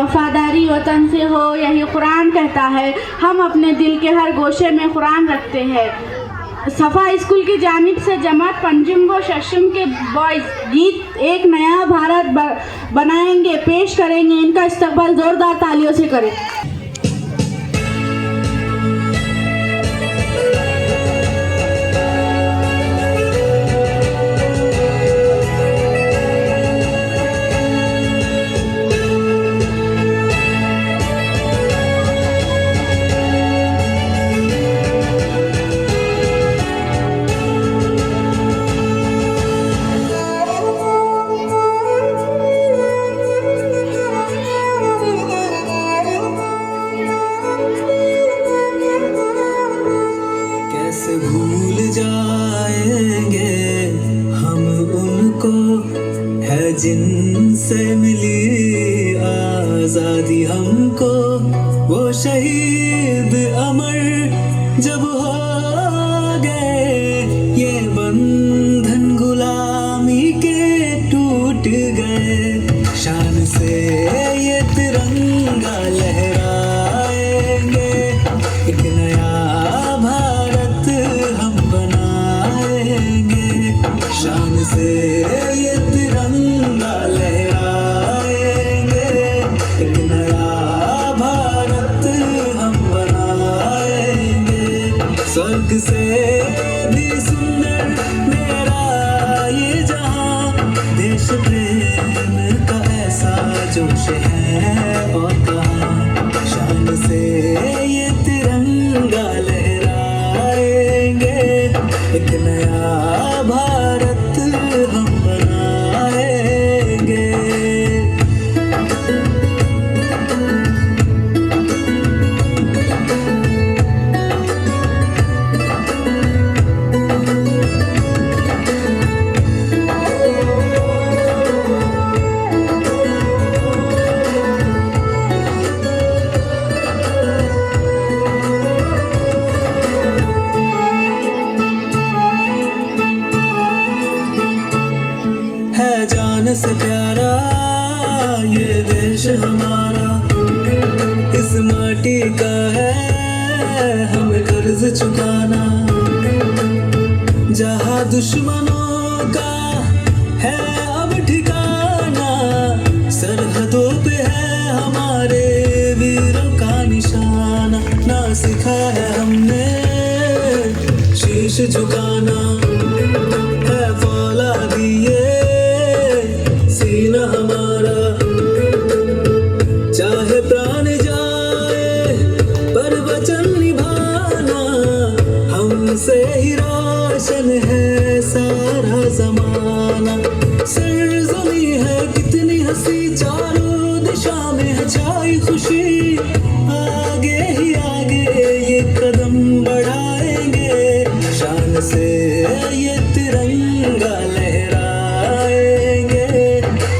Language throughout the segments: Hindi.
वफादारी वतन से हो, यही कुरान कहता है। हम अपने दिल के हर गोशे में कुरान रखते हैं। सफ़ा स्कूल की जानिब से जमात पंजुम व शशुम के बॉयज़ गीत एक नया भारत बनाएंगे पेश करेंगे। इनका इस्तकबाल ज़ोरदार तालियों से करें। कैसे भूल जाएंगे हम उनको, है जिनसे मिली आज़ादी हमको। वो शहीद अमर जब हो गए, ये बंधन गुलामी के टूट गए। शान से ये तिरंगा लहराएंगे, एक नया भारत हम बनाएंगे। शान से ये तिरंगा लहराएंगे, एक नया भारत हम बनाएंगे। स्वर्ग से भी सुंदर मेरा ये जहां, देश प्रेम का ऐसा जोश है और कहाँ। शान से ये तिरंगा लहराएंगे, एक नया भारत हम बनाएंगे। है जान से प्यारा ये देश हमारा, इस माटी का है हमें कर्ज चुकाना। जहाँ दुश्मनों का है अब ठिकाना, सरहदों पे है हमारे वीरों का निशाना। ना सिखा है हमने शीश झुकाना, है फौलादी ये सीना हमारा। चाहे प्राण जाए पर वचन निभाना, हमसे ही रोशन है सारा जमाना। सरज़मी है कितनी हंसी, चारों दिशा में है छाई खुशी। आगे ही आगे ये कदम बढ़ाएंगे, शान से ये तिरंगा लहराएंगे,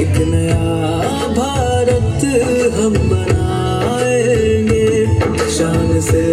एक नया भारत हम बनाएंगे। शान से